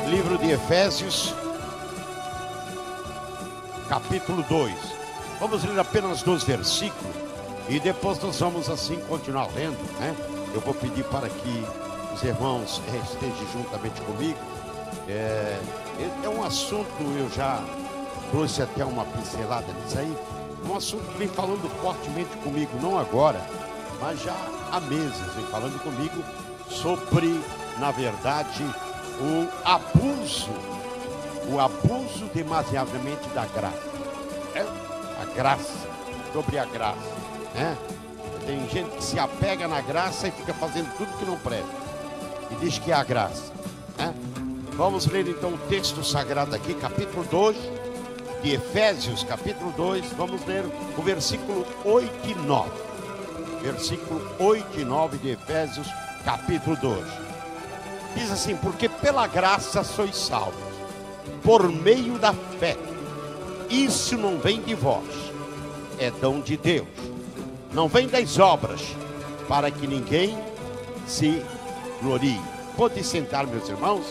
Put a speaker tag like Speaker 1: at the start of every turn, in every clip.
Speaker 1: Livro de Efésios, capítulo 2. Vamos ler apenas 2 versículos e depois nós vamos assim continuar lendo, né? Eu vou pedir para que os irmãos estejam juntamente comigo. É um assunto, eu já trouxe até uma pincelada nisso aí. Um assunto que vem falando fortemente comigo, não agora, mas já há meses vem falando comigo sobre, na verdade, o abuso demasiadamente da graça. A graça, sobre a graça, né? Tem gente que se apega na graça e fica fazendo tudo que não presta e diz que é a graça, né? Vamos ler então o texto sagrado aqui, capítulo 2 de Efésios, capítulo 2. Vamos ler o versículo 8 e 9. Versículo 8 e 9 de Efésios, capítulo 2. Diz assim: porque pela graça sois salvos, por meio da fé. Isso não vem de vós, é dom de Deus. Não vem das obras, para que ninguém se glorie. Pode sentar, meus irmãos.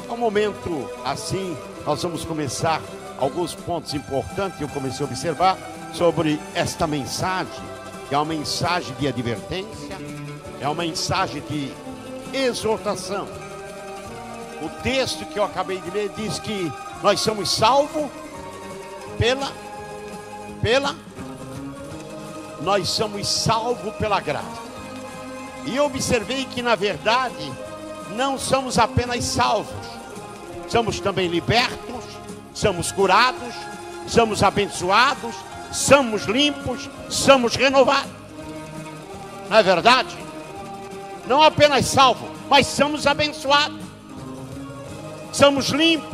Speaker 1: É um momento assim, nós vamos começar alguns pontos importantes. Eu comecei a observar sobre esta mensagem, que é uma mensagem de advertência, é uma mensagem de exortação. O texto que eu acabei de ler diz que nós somos salvos nós somos salvos pela graça. E eu observei que na verdade não somos apenas salvos, somos também libertos, somos curados, somos abençoados, somos limpos, somos renovados. Não é verdade? Não apenas salvos, mas somos abençoados, somos limpos.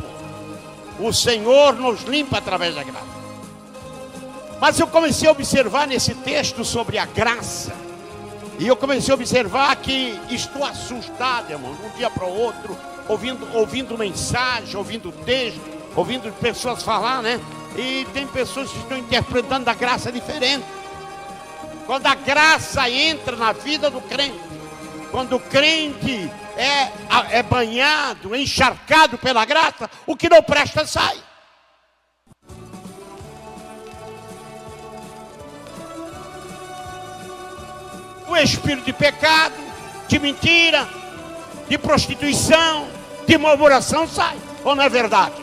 Speaker 1: O Senhor nos limpa através da graça. Mas eu comecei a observar nesse texto sobre a graça, e eu comecei a observar que estou assustado, irmão, de um dia para o outro, ouvindo mensagem, ouvindo texto, ouvindo pessoas falar, né? E tem pessoas que estão interpretando a graça diferente. Quando a graça entra na vida do crente, quando o crente é banhado, encharcado pela graça, o que não presta sai. O espírito de pecado, de mentira, de prostituição, de murmuração sai. Ou não é verdade?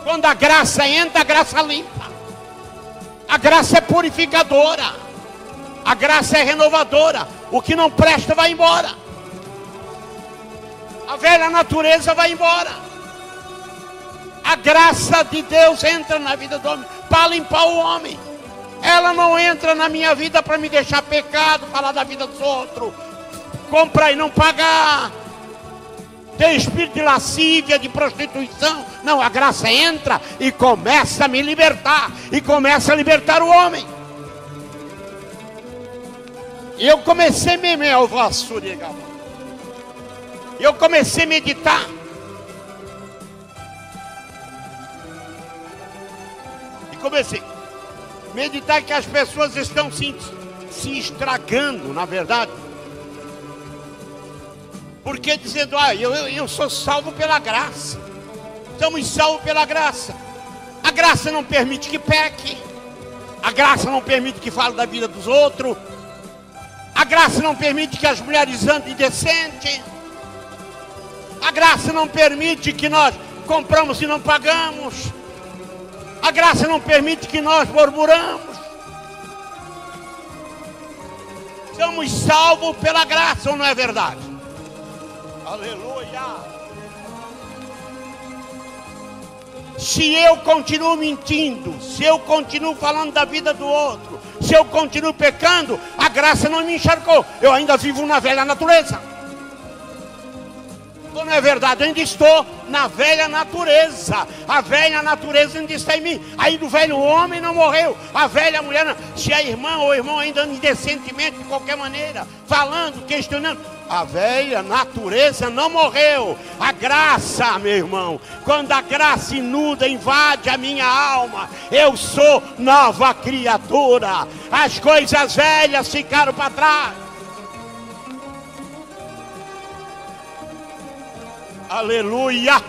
Speaker 1: Quando a graça entra, a graça limpa. A graça é purificadora. A graça é renovadora. O que não presta vai embora. A velha natureza vai embora. A graça de Deus entra na vida do homem para limpar o homem. Ela não entra na minha vida para me deixar pecado, falar da vida dos outros, comprar e não pagar, ter espírito de lascívia, de prostituição. Não, a graça entra e começa a me libertar, e começa a libertar o homem. E eu comecei a meditar. E comecei a meditar que as pessoas estão se estragando, na verdade. Porque dizendo, eu sou salvo pela graça. Estamos salvos pela graça. A graça não permite que peque. A graça não permite que fale da vida dos outros. A graça não permite que as mulheres andem indecente. A graça não permite que nós compramos e não pagamos. A graça não permite que nós murmuramos. Somos salvos pela graça, ou não é verdade? Aleluia! Se eu continuo mentindo, se eu continuo falando da vida do outro, se eu continuo pecando, a graça não me encharcou. Eu ainda vivo na velha natureza. Ou não é verdade? Eu ainda estou na velha natureza. A velha natureza ainda está em mim. Ainda o velho homem não morreu. A velha mulher não. Se a irmã ou o irmão ainda anda indecentemente, de qualquer maneira, falando, questionando, a velha natureza não morreu. A graça, meu irmão, quando a graça inunda, invade a minha alma, eu sou nova criatura. As coisas velhas ficaram para trás. Aleluia!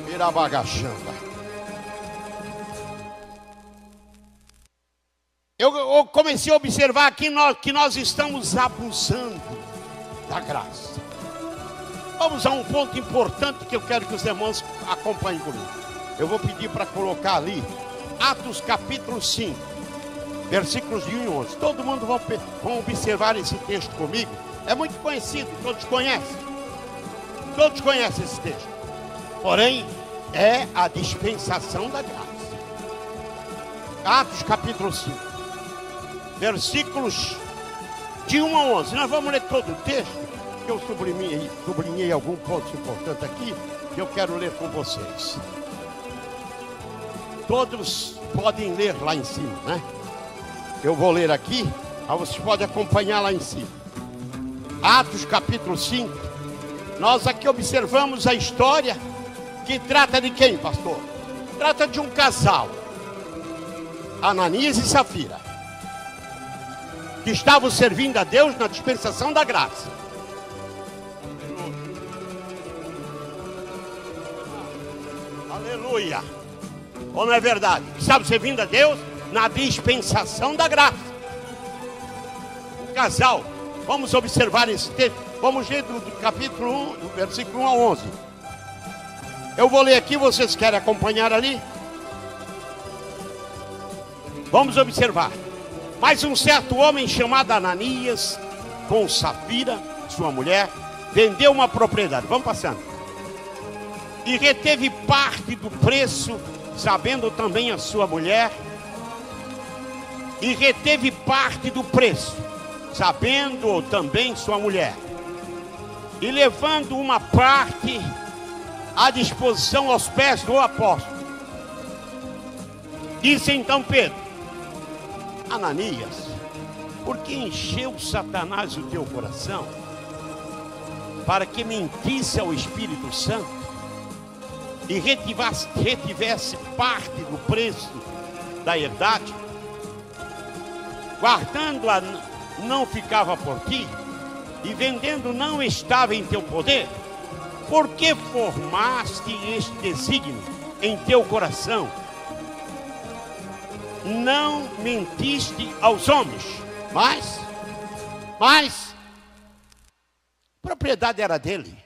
Speaker 1: Mirabagachanda. Eu comecei a observar aqui que nós estamos abusando da graça. Vamos a um ponto importante que eu quero que os irmãos acompanhem comigo. Eu vou pedir para colocar ali Atos capítulo 5, versículos de 1 e 11. Todo mundo vão observar esse texto comigo. É muito conhecido, todos conhecem. Todos conhecem esse texto. Porém, é a dispensação da graça. Atos capítulo 5. Versículos de 1 a 11. Nós vamos ler todo o texto. Eu sublinhei algum ponto importante aqui que eu quero ler com vocês. Todos podem ler lá em cima, né? Eu vou ler aqui, aí vocês podem acompanhar lá em cima. Atos capítulo 5. Nós aqui observamos a história que trata de quem, pastor? Trata de um casal, Ananias e Safira, que estavam servindo a Deus na dispensação da graça. Aleluia. Ou não é verdade? Estavam servindo a Deus na dispensação da graça. O casal, vamos observar esse texto. Vamos ler do capítulo 1, do versículo 1 a 11. Eu vou ler aqui, vocês querem acompanhar ali? Vamos observar. Mas um certo homem chamado Ananias, com Safira, sua mulher, vendeu uma propriedade. Vamos passando. E reteve parte do preço, sabendo também a sua mulher. E reteve parte do preço, sabendo também sua mulher. E levando uma parte à disposição aos pés do apóstolo. Disse então Pedro: Ananias, por que encheu Satanás o teu coração para que mentisse ao Espírito Santo e retivesse parte do preço da herdade, guardando-a não ficava por ti, e vendendo não estava em teu poder? Por que formaste este desígnio em teu coração? Não mentiste aos homens, mas a propriedade era dele.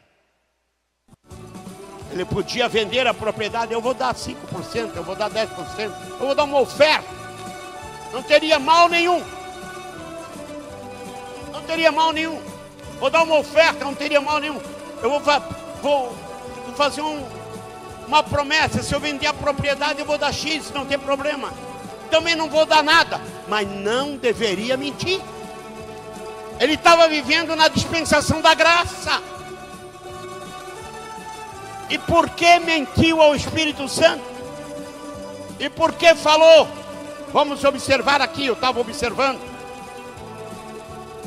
Speaker 1: Ele podia vender a propriedade. Eu vou dar 5%, eu vou dar 10%, eu vou dar uma oferta. Não teria mal nenhum. Não teria mal nenhum. Vou dar uma oferta, não teria mal nenhum. Eu vou fazer uma promessa. Se eu vender a propriedade, eu vou dar X, não tem problema. Também não vou dar nada, mas não deveria mentir. Ele estava vivendo na dispensação da graça. E por que mentiu ao Espírito Santo? E por que falou? Vamos observar aqui, eu estava observando.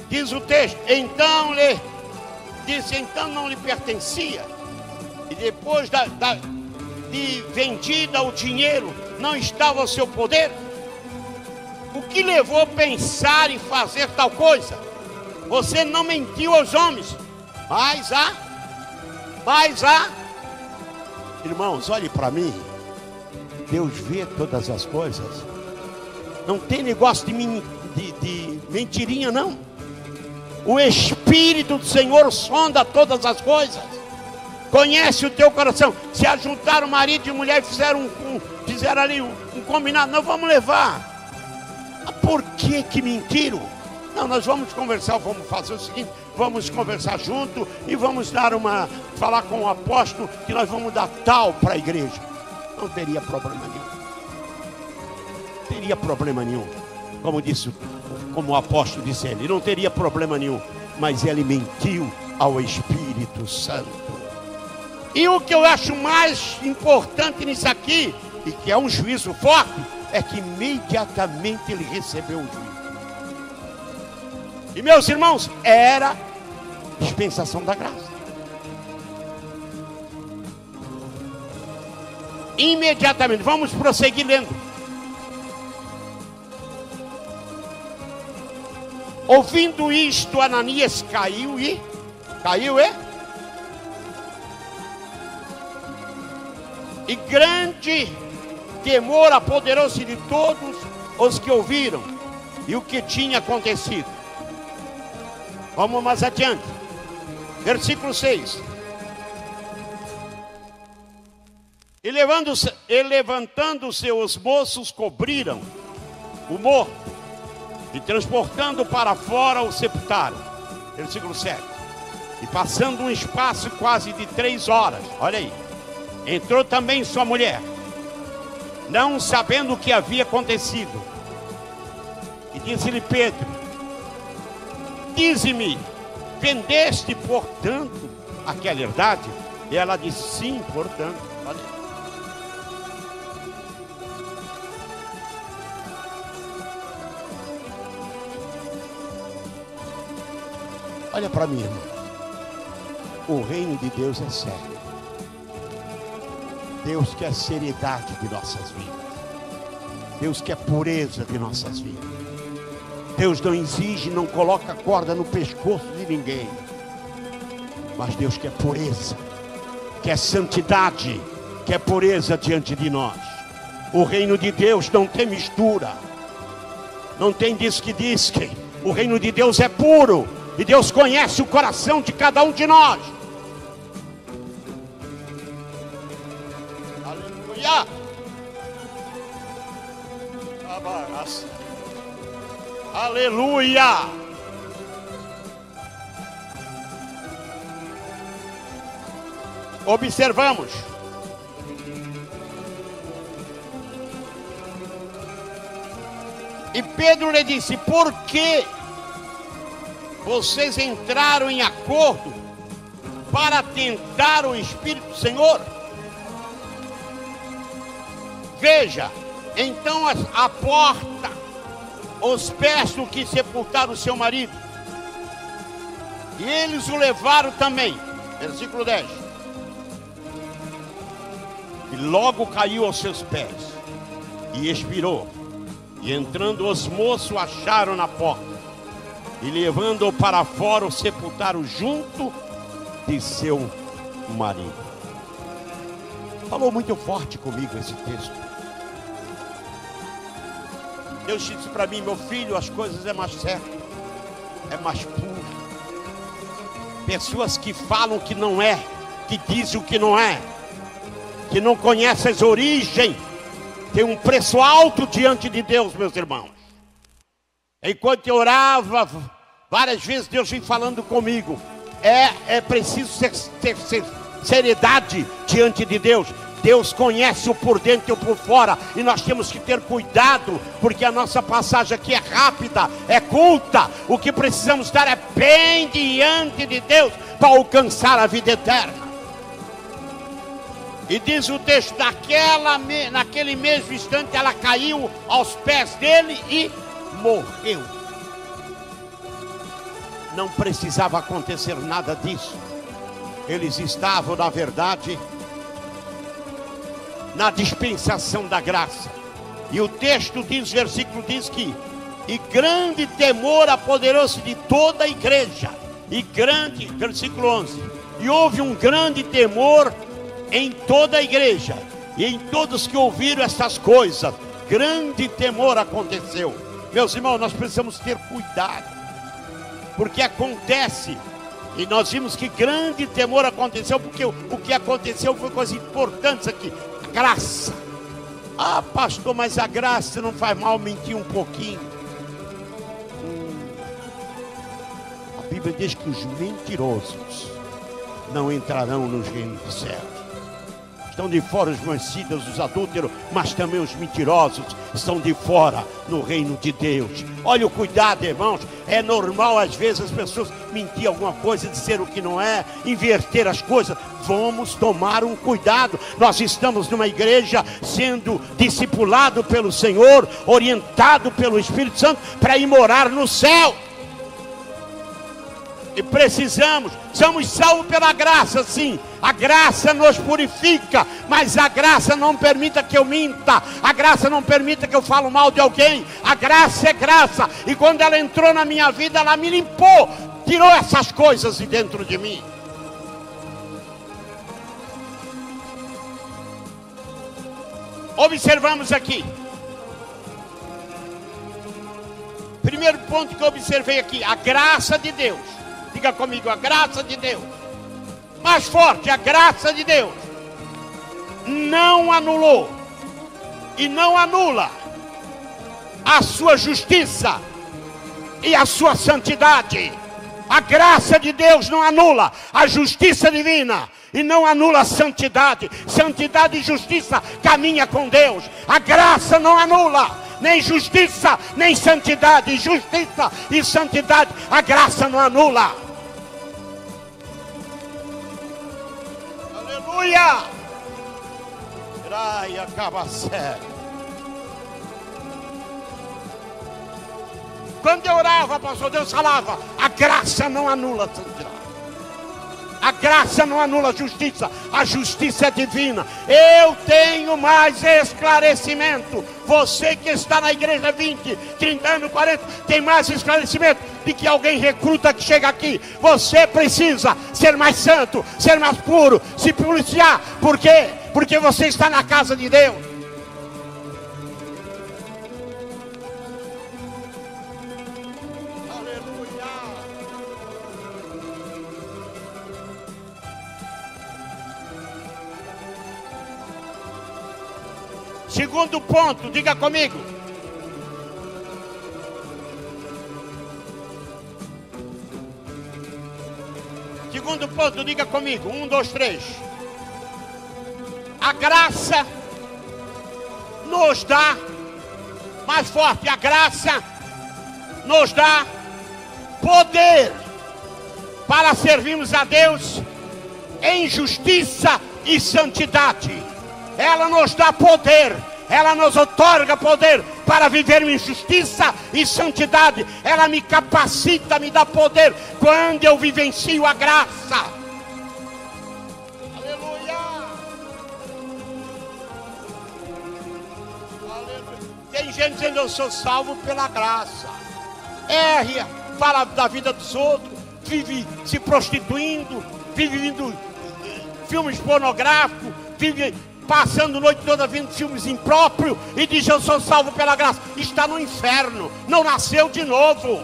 Speaker 1: Diz o texto: então não lhe pertencia. E depois de vendida o dinheiro, não estava ao seu poder. O que levou a pensar e fazer tal coisa? Você não mentiu aos homens, mas irmãos, olhe para mim. Deus vê todas as coisas. Não tem negócio de mentirinha, não. O Espírito do Senhor sonda todas as coisas, conhece o teu coração. Se ajuntaram marido e mulher e fizeram ali um combinado, nós vamos levar. Por que mentiram? Não, nós vamos conversar, vamos fazer o seguinte: vamos conversar junto e vamos falar com o apóstolo que nós vamos dar tal para a igreja. Não teria problema nenhum. Teria problema nenhum. Como o apóstolo disse ele, não teria problema nenhum. Mas ele mentiu ao Espírito Santo. E o que eu acho mais importante nisso aqui, e que é um juízo forte, é que imediatamente ele recebeu o juízo. E meus irmãos, era dispensação da graça. Imediatamente, vamos prosseguir lendo. Ouvindo isto, Ananias caiu. E grande temor apoderou-se de todos os que ouviram e o que tinha acontecido. Vamos mais adiante. Versículo 6. E levantando-se os moços, cobriram o morto e transportando para fora o sepultaram. Versículo 7. E passando um espaço quase de 3 horas, olha aí, entrou também sua mulher, não sabendo o que havia acontecido. E disse-lhe Pedro: dize-me, vendeste, portanto, aquela herdade? E ela disse: sim, portanto. Olha aí. Olha para mim, irmão. O reino de Deus é sério. Deus quer seriedade de nossas vidas. Deus quer pureza de nossas vidas. Deus não exige, não coloca corda no pescoço de ninguém. Mas Deus quer pureza, quer santidade, quer pureza diante de nós. O reino de Deus não tem mistura. Não tem disque-disque. O reino de Deus é puro. E Deus conhece o coração de cada um de nós. Aleluia. Aleluia. Observamos. E Pedro lhe disse: por que vocês entraram em acordo para tentar o Espírito do Senhor? Veja, então a porta, os pés do que sepultaram o seu marido, e eles o levaram também. Versículo 10. E logo caiu aos seus pés e expirou. E entrando os moços, o acharam na porta, e levando-o para fora, o sepultaram junto de seu marido. Falou muito forte comigo esse texto. Deus disse para mim: meu filho, as coisas é mais certo, é mais puro. Pessoas que falam que não é, que dizem o que não é, que não conhecem as origens, tem um preço alto diante de Deus, meus irmãos. Enquanto eu orava, várias vezes Deus vem falando comigo. É preciso ter seriedade diante de Deus. Deus conhece o por dentro e o por fora. E nós temos que ter cuidado, porque a nossa passagem aqui é rápida, é curta. O que precisamos estar é bem diante de Deus para alcançar a vida eterna. E diz o texto: naquele mesmo instante ela caiu aos pés dele e morreu. Não precisava acontecer nada disso. Eles estavam, na verdade, na dispensação da graça. E o texto diz, versículo diz que: e grande temor apoderou-se de toda a igreja. E grande, versículo 11, e houve um grande temor em toda a igreja e em todos que ouviram essas coisas. Grande temor aconteceu. Meus irmãos, nós precisamos ter cuidado, porque acontece, e nós vimos que grande temor aconteceu, porque o que aconteceu foi coisas importantes aqui. A graça. Ah, pastor, mas a graça não faz mal mentir um pouquinho. A Bíblia diz que os mentirosos não entrarão nos reinos dos céus. Estão de fora os homicidas, os adúlteros, mas também os mentirosos estão de fora no reino de Deus. Olha o cuidado, irmãos. É normal às vezes as pessoas mentir alguma coisa, dizer o que não é, inverter as coisas. Vamos tomar um cuidado. Nós estamos numa igreja sendo discipulado pelo Senhor, orientado pelo Espírito Santo para ir morar no céu. E somos salvos pela graça, sim. A graça nos purifica, mas a graça não permite que eu minta. A graça não permite que eu fale mal de alguém. A graça é graça. E quando ela entrou na minha vida, ela me limpou, tirou essas coisas de dentro de mim. observamos aqui. Primeiro ponto que eu observei aqui, a graça de Deus. Diga comigo, a graça de Deus. Mais forte, a graça de Deus não anulou e não anula a sua justiça e a sua santidade. A graça de Deus não anula a justiça divina e não anula a santidade. Santidade e justiça caminha com Deus. A graça não anula nem justiça, nem santidade. Justiça e santidade, a graça não anula. Aleluia! Graia acaba sério. Quando eu orava, pastor, Deus falava, a graça não anula a santidade. A graça não anula a justiça. A justiça é divina. Eu tenho mais esclarecimento. Você que está na igreja 20, 30 anos, 40, tem mais esclarecimento de que alguém recruta que chega aqui. Você precisa ser mais santo, ser mais puro, se policiar. Por quê? Porque você está na casa de Deus. Segundo ponto, diga comigo. Segundo ponto, diga comigo. 1, 2, 3. A graça nos dá, mais forte, a graça nos dá poder para servirmos a Deus em justiça e santidade. Ela nos dá poder, ela nos outorga poder para viver em justiça e santidade. Ela me capacita, me dá poder quando eu vivencio a graça. Aleluia! Aleluia. Tem gente dizendo, eu sou salvo pela graça. Fala da vida dos outros, vive se prostituindo, vive vendo filmes pornográficos, vive passando noite toda vendo filmes impróprios e diz, eu sou salvo pela graça. Está no inferno, não nasceu de novo.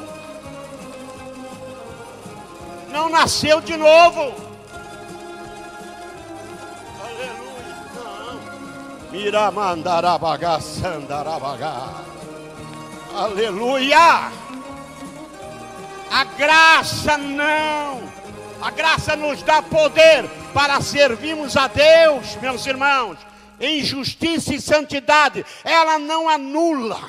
Speaker 1: Não nasceu de novo. Aleluia. Não. Miramandarabagá, sandarabagá. Aleluia. A graça não. A graça nos dá poder para servirmos a Deus, meus irmãos, em justiça e santidade. Ela não anula.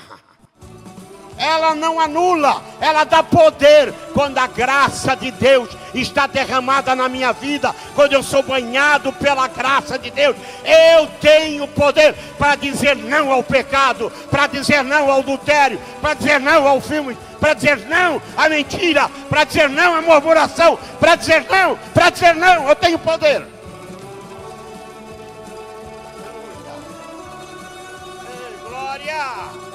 Speaker 1: Ela não anula, ela dá poder. Quando a graça de Deus está derramada na minha vida, quando eu sou banhado pela graça de Deus, eu tenho poder para dizer não ao pecado, para dizer não ao adultério, para dizer não ao filme, para dizer não à mentira, para dizer não à murmuração, para dizer não, eu tenho poder. Ei, glória!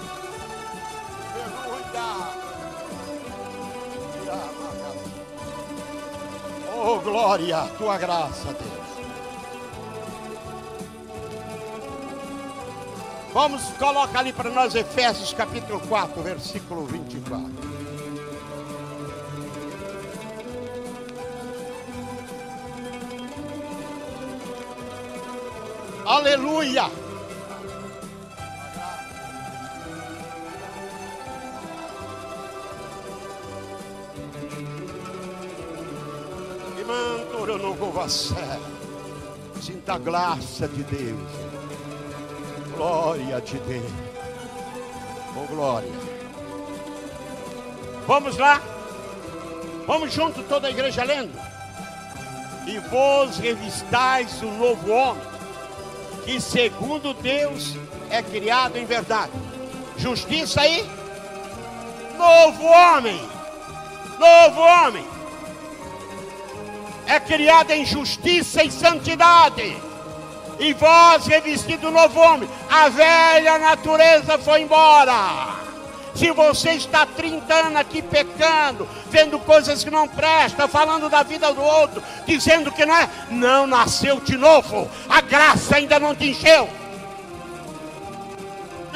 Speaker 1: Oh, glória, tua graça, Deus. Vamos, coloca ali para nós Efésios capítulo 4, versículo 24. Aleluia. Eu não vou vacilar. Sinta a graça de Deus. Glória de Deus. Oh, glória. Vamos lá. Vamos junto, toda a igreja lendo. E vos revistais o novo homem, que segundo Deus é criado em verdade. Justiça aí. Novo homem. Novo homem. É criada em justiça e santidade. E vós revestido o novo homem. A velha natureza foi embora. Se você está 30 anos aqui pecando, vendo coisas que não prestam, falando da vida do outro, dizendo que não nasceu de novo. A graça ainda não te encheu.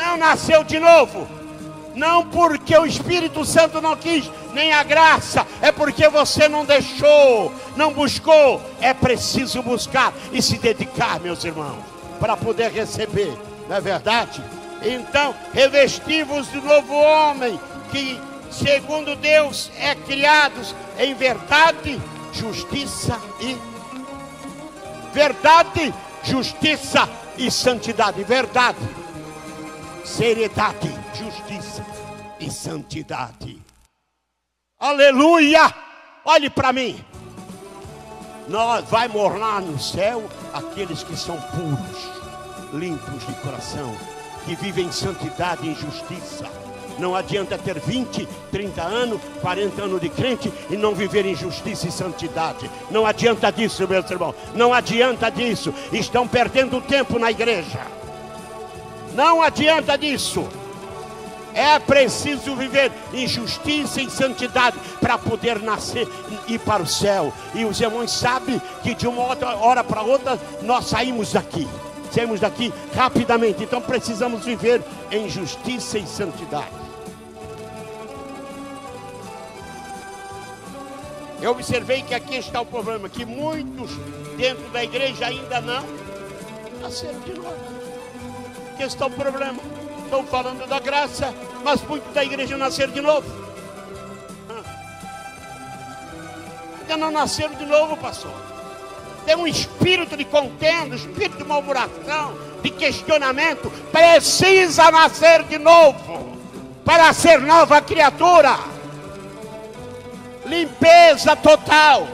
Speaker 1: não nasceu de novo. Não porque o Espírito Santo não quis, nem a graça, é porque você não deixou, não buscou. É preciso buscar e se dedicar, meus irmãos, para poder receber, não é verdade? Então, revesti-vos do novo homem, que segundo Deus é criados em verdade, justiça e santidade. Verdade, seriedade, justiça e santidade. Aleluia! Olhe para mim. Nós vai morar no céu aqueles que são puros, limpos de coração, que vivem em santidade e em justiça. Não adianta ter 20, 30 anos, 40 anos de crente e não viver em justiça e santidade. Não adianta disso, meus irmãos. Não adianta disso. Estão perdendo tempo na igreja. Não adianta disso. É preciso viver em justiça e santidade para poder nascer e ir para o céu. E os irmãos sabem que de uma hora para outra nós saímos daqui. Saímos daqui rapidamente. Então precisamos viver em justiça e santidade. Eu observei que aqui está o problema, que muitos dentro da igreja ainda não nasceram de novo. Aqui está o problema. Estou falando da graça, mas muitos da igreja nasceram de novo. Ainda não nasceram de novo, pastor. Tem um espírito de contenda, espírito de murmuração, de questionamento. Precisa nascer de novo para ser nova criatura. Limpeza total.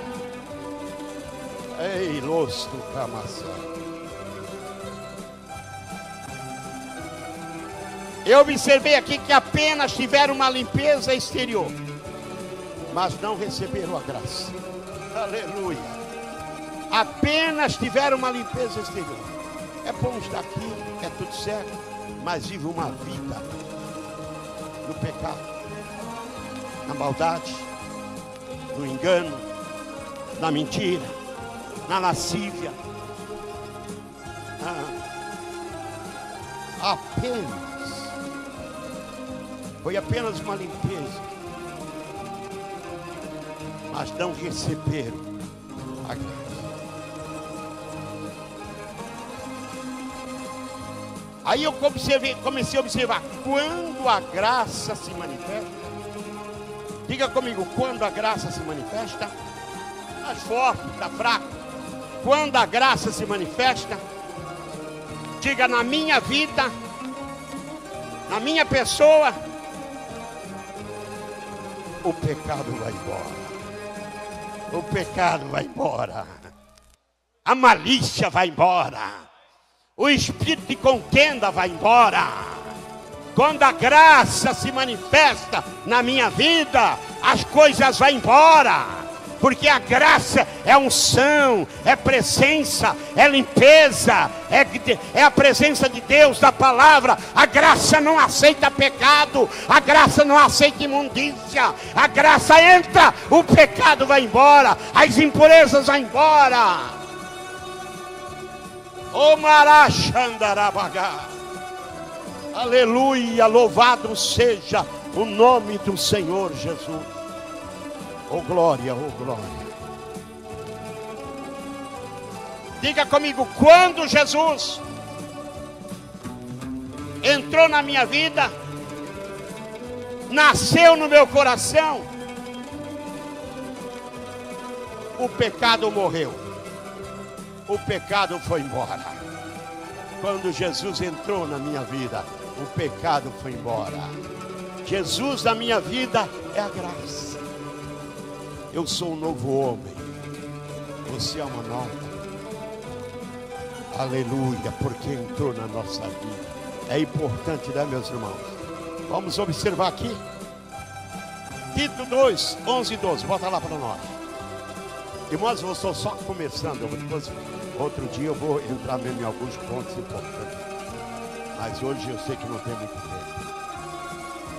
Speaker 1: Ei, losto camaçã. Eu observei aqui que apenas tiveram uma limpeza exterior, mas não receberam a graça. Aleluia. Apenas tiveram uma limpeza exterior. É bom estar aqui, é tudo certo, mas vive uma vida no pecado, na maldade, no engano, na mentira, na lascívia. Foi apenas uma limpeza, mas não receberam a graça. Aí eu comecei a observar, quando a graça se manifesta, diga comigo, quando a graça se manifesta, mais forte, está fraco. Quando a graça se manifesta, diga na minha vida, na minha pessoa, o pecado vai embora. O pecado vai embora. A malícia vai embora. O espírito de contenda vai embora. Quando a graça se manifesta na minha vida, as coisas vão embora. Porque a graça é unção, é presença, é limpeza, é a presença de Deus, da palavra. A graça não aceita pecado, a graça não aceita imundícia. A graça entra, o pecado vai embora, as impurezas vão embora. O Marachandarabagá. Aleluia, louvado seja o nome do Senhor Jesus. Oh glória, oh glória. Diga comigo, quando Jesus entrou na minha vida, nasceu no meu coração, o pecado morreu. O pecado foi embora. Quando Jesus entrou na minha vida, o pecado foi embora. Jesus na minha vida é a graça. Eu sou um novo homem. Você é uma nova. Aleluia, porque entrou na nossa vida. É importante, né, meus irmãos? Vamos observar aqui. Tito 2, 11 e 12. Bota lá para nós. Irmãos, eu estou só começando. Depois, outro dia eu vou entrar mesmo em alguns pontos importantes. Mas hoje eu sei que não tem muito tempo.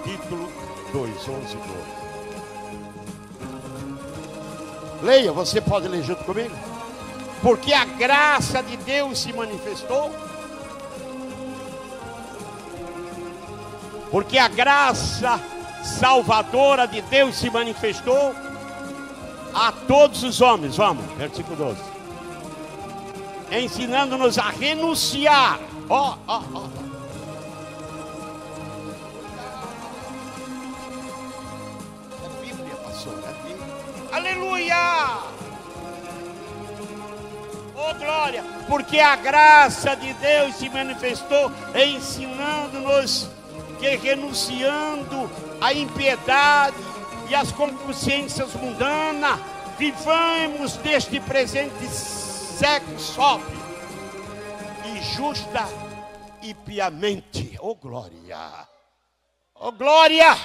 Speaker 1: Título 2, 11 e 12. Leia, você pode ler junto comigo? Porque a graça de Deus se manifestou. Porque a graça salvadora de Deus se manifestou a todos os homens. Vamos, versículo 12. Ensinando-nos a renunciar. Ó. É Bíblia, pastor, é Bíblia. Aleluia! Oh, glória! Porque a graça de Deus se manifestou ensinando-nos que, renunciando à impiedade e às concupiscências mundanas, vivamos deste presente século sóbrio e justa e piamente. Oh, glória! Oh, glória!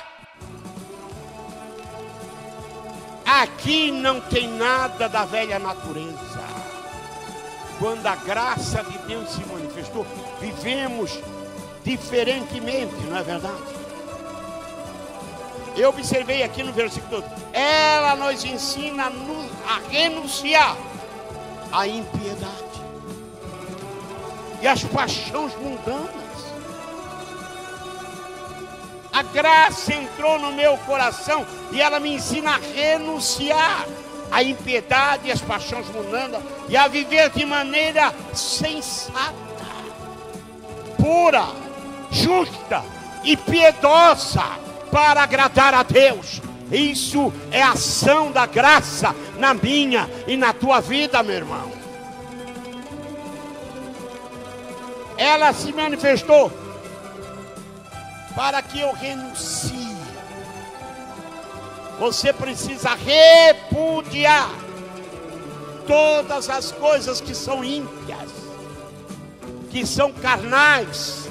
Speaker 1: Aqui não tem nada da velha natureza. Quando a graça de Deus se manifestou, vivemos diferentemente, não é verdade? Eu observei aqui no versículo 12. Ela nos ensina a renunciar à impiedade e às paixões mundanas. A graça entrou no meu coração e ela me ensina a renunciar à impiedade e às paixões mundanas e a viver de maneira sensata, pura, justa e piedosa para agradar a Deus. Isso é a ação da graça na minha e na tua vida, meu irmão. Ela se manifestou para que eu renuncie. Você precisa repudiar todas as coisas que são ímpias, que são carnais.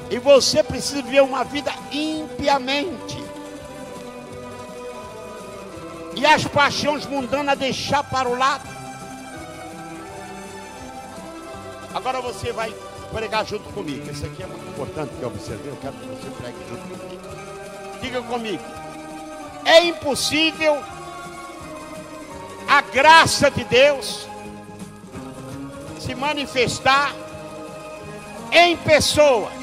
Speaker 1: E você precisa viver uma vida impiamente. E as paixões mundanas deixar para o lado. Agora você vai pregar junto comigo. Isso aqui é muito importante que eu observei. Eu quero que você pregue junto comigo. Diga comigo. É impossível a graça de Deus se manifestar em pessoas.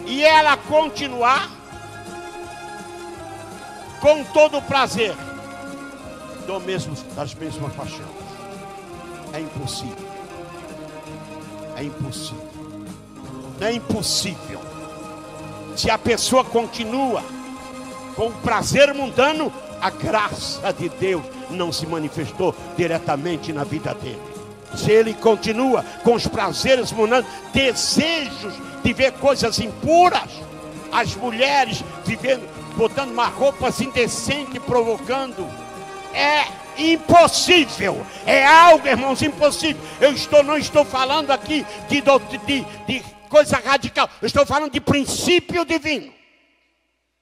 Speaker 1: E ela continuar com todo o prazer das mesmas paixões. É impossível. É impossível. Não é impossível. Se a pessoa continua com o prazer mundano, a graça de Deus não se manifestou diretamente na vida dele. Se ele continua com os prazeres mundanos, desejos de ver coisas impuras, as mulheres vivendo, botando uma roupa indecente, provocando, é impossível. É algo, irmãos, impossível. Não estou falando aqui de coisa radical. Eu estou falando de princípio divino.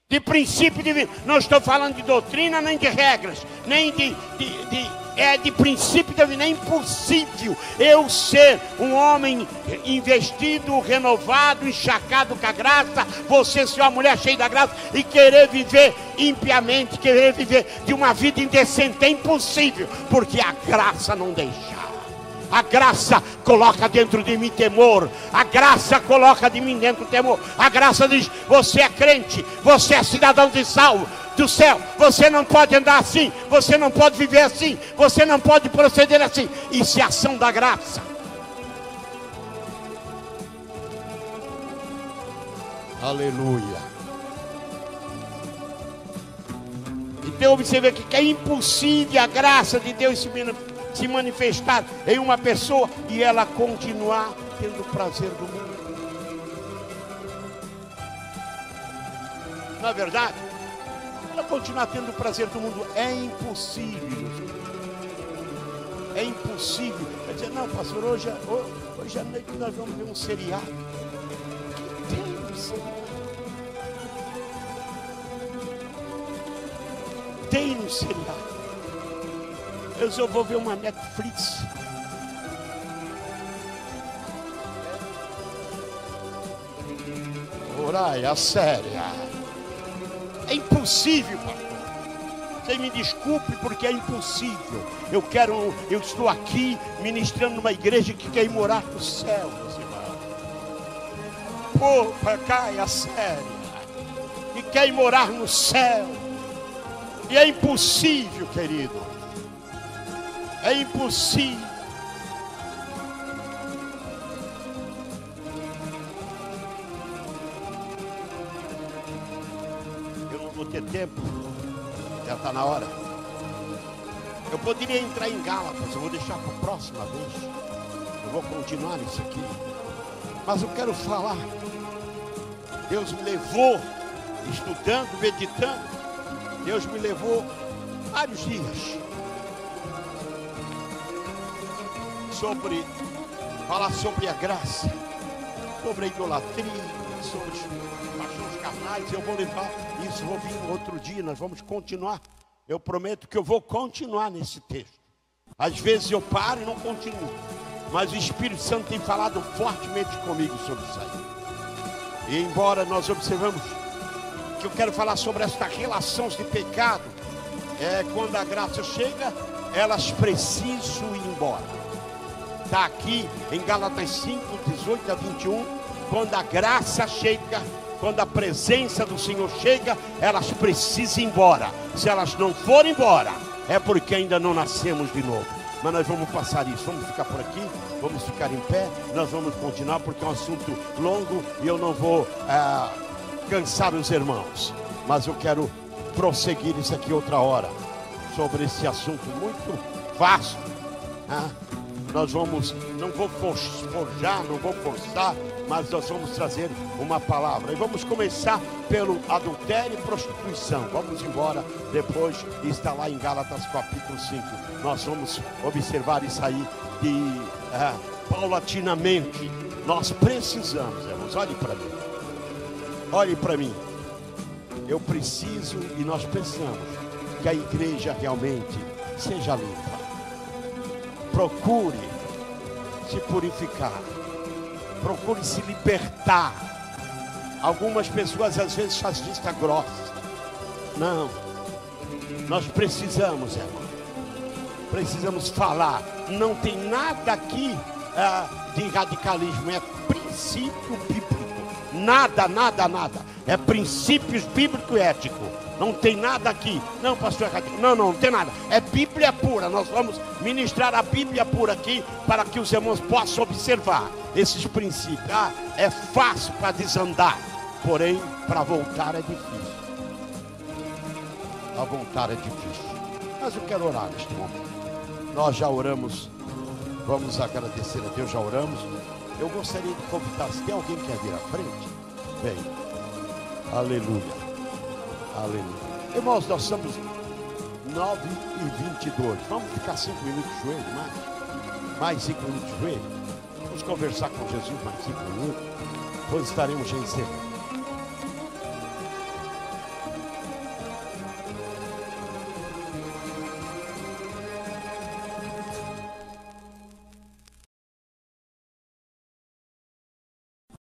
Speaker 1: De princípio divino. Não estou falando de doutrina, nem de regras, nem de princípio divino. É impossível eu ser um homem investido, renovado, encharcado com a graça, você ser uma mulher cheia da graça e querer viver impiamente, querer viver de uma vida indecente. É impossível, porque a graça não deixa. A graça coloca dentro de mim temor. A graça coloca de mim dentro temor. A graça diz: você é crente, você é cidadão de salvo do céu, você não pode andar assim, você não pode viver assim, você não pode proceder assim. Isso é ação da graça. Aleluia. Então observe aqui que é impossível a graça de Deus se manifestar em uma pessoa e ela continuar tendo o prazer do mundo. Não é verdade? Ela continuar tendo o prazer do mundo é impossível. É impossível. Vai dizer: não, pastor, hoje à noite nós vamos ver um seriado. Que tem um seriado? Tem um seriado. Eu vou ver uma Netflix. Orai, a séria. É impossível, pastor. Você me desculpe porque é impossível. Eu estou aqui ministrando numa igreja que quer ir morar no céu, meus irmãos. Pô, cai a séria. Que quer ir morar no céu. E é impossível, querido. É impossível. Eu não vou ter tempo. Já está na hora. Eu poderia entrar em Gálatas, eu vou deixar para a próxima vez. Eu vou continuar nisso aqui. Mas eu quero falar. Deus me levou, estudando, meditando. Deus me levou vários dias. Falar sobre a graça, sobre a idolatria, sobre as paixões carnais. Eu vou levar isso, vou vir outro dia, nós vamos continuar. Eu prometo que eu vou continuar nesse texto. Às vezes eu paro e não continuo, mas o Espírito Santo tem falado fortemente comigo sobre isso aí. E embora nós observamos que eu quero falar sobre esta relação de pecado, quando a graça chega, elas precisam ir embora. Está aqui em Gálatas 5, 18 a 21, quando a graça chega, quando a presença do Senhor chega, elas precisam ir embora. Se elas não forem embora, é porque ainda não nascemos de novo. Mas nós vamos passar isso, vamos ficar por aqui, vamos ficar em pé, nós vamos continuar porque é um assunto longo e eu não vou cansar os irmãos. Mas eu quero prosseguir isso aqui outra hora, sobre esse assunto muito vasto. Nós vamos, não vou forjar, não vou forçar, mas nós vamos trazer uma palavra. E vamos começar pelo adultério e prostituição. Vamos embora, depois está lá em Gálatas capítulo 5. Nós vamos observar isso aí paulatinamente. Nós precisamos, irmãos, olhe para mim. Olhe para mim. Eu preciso e nós precisamos que a igreja realmente seja limpa. Procure se purificar, procure se libertar. Algumas pessoas às vezes fazem vista grossa. Não, nós precisamos, irmão. Precisamos falar. Não tem nada aqui de radicalismo, é princípio bíblico. Nada. É princípios bíblico e ético. Não tem nada aqui. Não, pastor, é radical. Não tem nada. É Bíblia pura. Nós vamos ministrar a Bíblia pura aqui para que os irmãos possam observar esses princípios. É fácil para desandar, porém, para voltar é difícil. Para voltar é difícil. Mas eu quero orar neste momento. Nós já oramos. Vamos agradecer a Deus, já oramos. Eu gostaria de convidar, se tem alguém que quer vir à frente, vem. Aleluia. Aleluia. Irmãos, nós somos 9h22. Vamos ficar 5 minutos de joelho, mais 5 minutos de joelho. Vamos conversar com Jesus mais 5 minutos. Depois estaremos já encerrando.